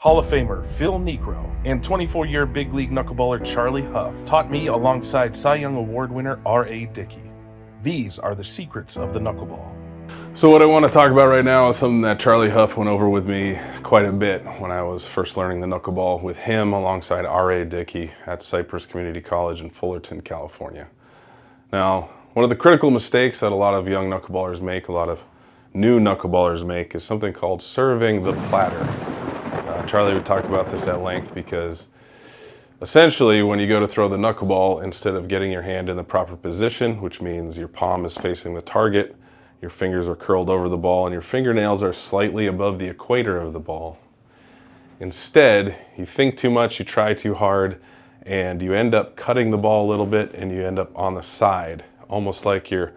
Hall of Famer Phil Niekro and 24-year big league knuckleballer Charlie Hough taught me alongside Cy Young Award winner RA Dickey. These are the secrets of the knuckleball. So what I want to talk about right now is something that Charlie Hough went over with me quite a bit when I was first learning the knuckleball with him alongside RA Dickey at Cypress Community College in Fullerton, California. Now, one of the critical mistakes that a lot of young knuckleballers make, a lot of new knuckleballers make, is something called serving the platter. Charlie would talk about this at length because essentially when you go to throw the knuckleball, instead of getting your hand in the proper position, which means your palm is facing the target, your fingers are curled over the ball, and your fingernails are slightly above the equator of the ball. Instead, you think too much, you try too hard, and you end up cutting the ball a little bit, and you end up on the side, almost like you're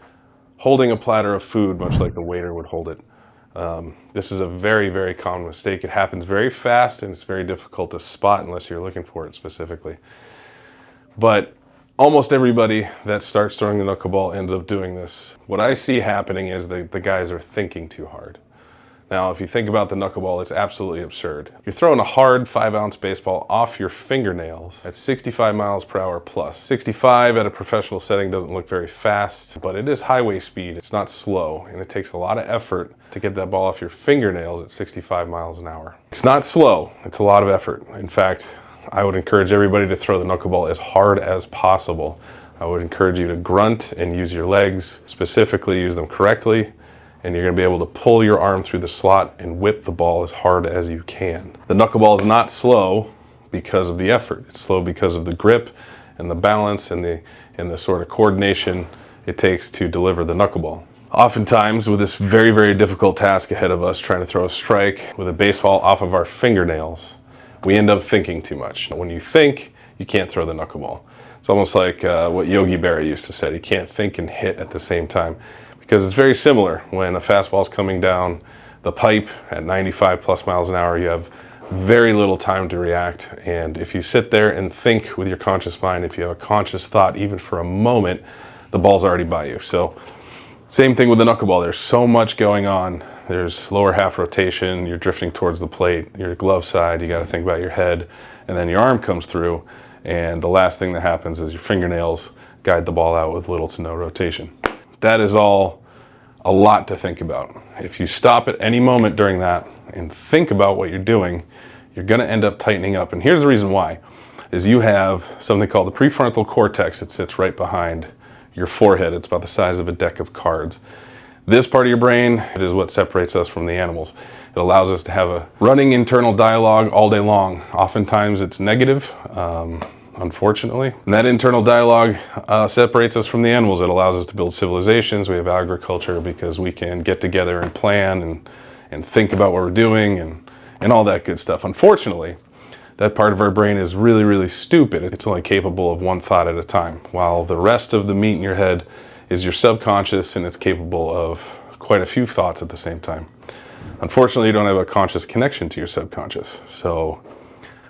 holding a platter of food, much like the waiter would hold it. This is a very, very common mistake. It happens very fast, and it's very difficult to spot unless you're looking for it specifically. But almost everybody that starts throwing the knuckleball ends up doing this. What I see happening is the guys are thinking too hard. Now, if you think about the knuckleball, it's absolutely absurd. You're throwing a hard 5-ounce baseball off your fingernails at 65 miles per hour plus. 65 at a professional setting doesn't look very fast, but it is highway speed. It's not slow, and it takes a lot of effort to get that ball off your fingernails at 65 miles an hour. It's not slow, it's a lot of effort. In fact, I would encourage everybody to throw the knuckleball as hard as possible. I would encourage you to grunt and use your legs, specifically use them correctly, and you're going to be able to pull your arm through the slot and whip the ball as hard as you can. The knuckleball is not slow because of the effort. It's slow because of the grip and the balance and the sort of coordination it takes to deliver the knuckleball. Oftentimes, with this very, very difficult task ahead of us, trying to throw a strike with a baseball off of our fingernails, we end up thinking too much. When you think, you can't throw the knuckleball. It's almost like what Yogi Berra used to say, you can't think and hit at the same time. Because it's very similar. When a fastball is coming down the pipe at 95 plus miles an hour, you have very little time to react. And if you sit there and think with your conscious mind, if you have a conscious thought even for a moment, the ball's already by you. So same thing with the knuckleball. There's so much going on. There's lower half rotation, you're drifting towards the plate, your glove side, you got to think about your head, and then your arm comes through, and the last thing that happens is your fingernails guide the ball out with little to no rotation. That is all a lot to think about. If you stop at any moment during that and think about what you're doing, you're going to end up tightening up. And here's the reason why, is you have something called the prefrontal cortex. It sits right behind your forehead. It's about the size of a deck of cards. This part of your brain, it is what separates us from the animals. It allows us to have a running internal dialogue all day long. Oftentimes it's negative, unfortunately. And that internal dialogue separates us from the animals. It allows us to build civilizations. We have agriculture because we can get together and plan and think about what we're doing and all that good stuff. Unfortunately, that part of our brain is really, really stupid. It's only capable of one thought at a time, while the rest of the meat in your head is your subconscious, and it's capable of quite a few thoughts at the same time. Unfortunately, you don't have a conscious connection to your subconscious. So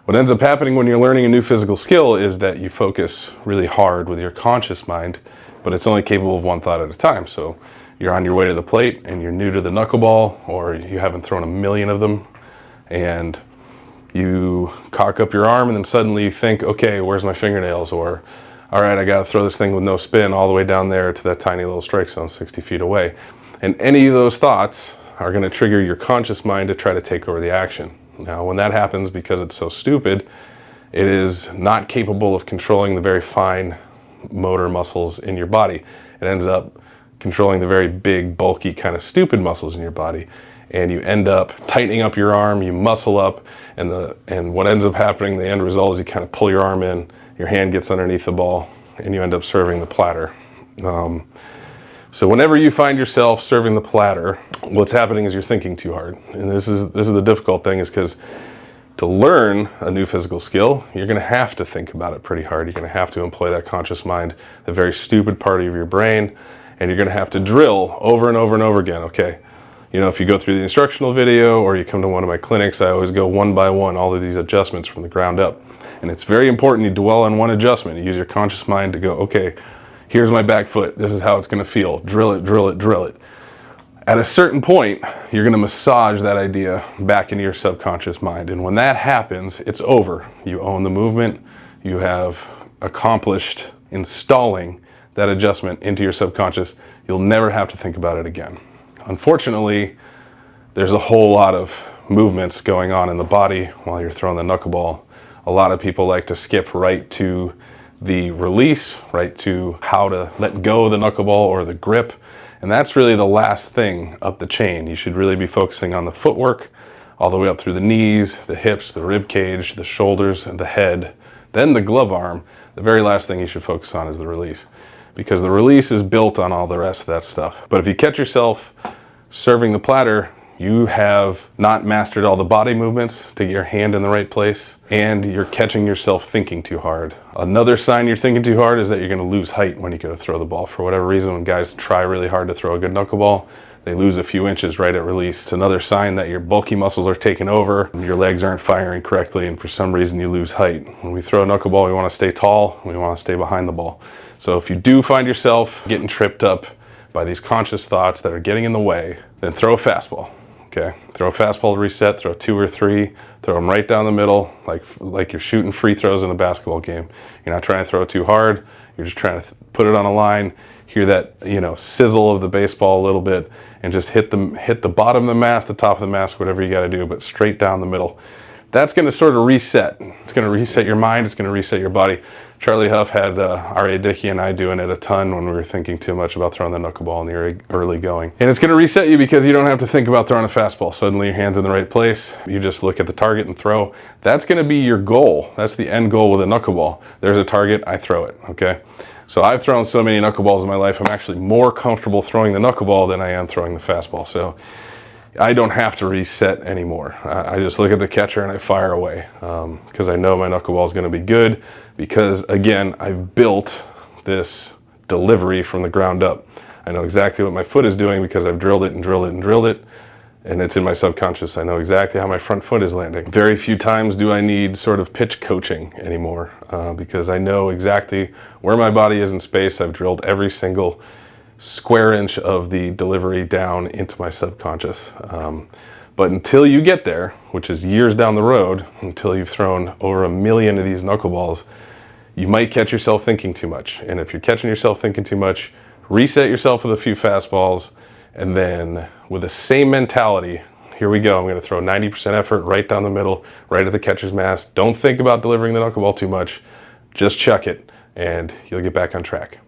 what ends up happening when you're learning a new physical skill is that you focus really hard with your conscious mind, but it's only capable of one thought at a time. So you're on your way to the plate and you're new to the knuckleball, or you haven't thrown a million of them, and you cock up your arm and then suddenly you think, okay, where's my fingernails? Or, all right, I got to throw this thing with no spin all the way down there to that tiny little strike zone 60 feet away. And any of those thoughts are going to trigger your conscious mind to try to take over the action. Now, when that happens, because it's so stupid, it is not capable of controlling the very fine motor muscles in your body. It ends up controlling the very big, bulky, kind of stupid muscles in your body. And you end up tightening up your arm, you muscle up, and what ends up happening, the end result is you kind of pull your arm in, your hand gets underneath the ball, and you end up serving the platter. So whenever you find yourself serving the platter, what's happening is you're thinking too hard. And this is the difficult thing, is because to learn a new physical skill, you're going to have to think about it pretty hard. You're going to have to employ that conscious mind, the very stupid part of your brain, and you're going to have to drill over and over and over again. Okay, you know, if you go through the instructional video or you come to one of my clinics, I always go one by one, all of these adjustments from the ground up. And it's very important you dwell on one adjustment. You use your conscious mind to go, okay, here's my back foot. This is how it's going to feel. Drill it, drill it, drill it. At a certain point, you're going to massage that idea back into your subconscious mind. And when that happens, it's over. You own the movement. You have accomplished installing that adjustment into your subconscious. You'll never have to think about it again. Unfortunately, there's a whole lot of movements going on in the body while you're throwing the knuckleball. A lot of people like to skip right to the release, right to how to let go of the knuckleball or the grip. And that's really the last thing up the chain. You should really be focusing on the footwork all the way up through the knees, the hips, the rib cage, the shoulders, and the head, then the glove arm. The very last thing you should focus on is the release, because the release is built on all the rest of that stuff. But if you catch yourself serving the platter, you have not mastered all the body movements to get your hand in the right place, and you're catching yourself thinking too hard. Another sign you're thinking too hard is that you're going to lose height when you go to throw the ball. For whatever reason, when guys try really hard to throw a good knuckleball, they lose a few inches right at release. It's another sign that your bulky muscles are taking over, your legs aren't firing correctly, and for some reason you lose height. When we throw a knuckleball, we want to stay tall, we want to stay behind the ball. So if you do find yourself getting tripped up by these conscious thoughts that are getting in the way, then throw a fastball. Okay, throw a fastball to reset, throw 2 or 3, throw them right down the middle, like you're shooting free throws in a basketball game. You're not trying to throw it too hard, you're just trying to put it on a line, hear that, sizzle of the baseball a little bit, and just hit the bottom of the mask, the top of the mask, whatever you gotta do, but straight down the middle. That's gonna sort of reset. It's gonna reset your mind, it's gonna reset your body. Charlie Hough had RA Dickey and I doing it a ton when we were thinking too much about throwing the knuckleball in the early going. And it's gonna reset you because you don't have to think about throwing a fastball. Suddenly your hand's in the right place, you just look at the target and throw. That's gonna be your goal. That's the end goal with a knuckleball. There's a target, I throw it, okay? So I've thrown so many knuckleballs in my life, I'm actually more comfortable throwing the knuckleball than I am throwing the fastball. So I don't have to reset anymore. I just look at the catcher and I fire away because I know my knuckleball is going to be good because, again, I've built this delivery from the ground up. I know exactly what my foot is doing because I've drilled it and drilled it and drilled it, and it's in my subconscious. I know exactly how my front foot is landing. Very few times do I need sort of pitch coaching anymore because I know exactly where my body is in space. I've drilled every single square inch of the delivery down into my subconscious. But until you get there, which is years down the road, until you've thrown over 1 million of these knuckleballs, you might catch yourself thinking too much. And if you're catching yourself thinking too much, reset yourself with a few fastballs, and then with the same mentality, here we go, I'm gonna throw 90% effort right down the middle, right at the catcher's mask. Don't think about delivering the knuckleball too much, just chuck it, and you'll get back on track.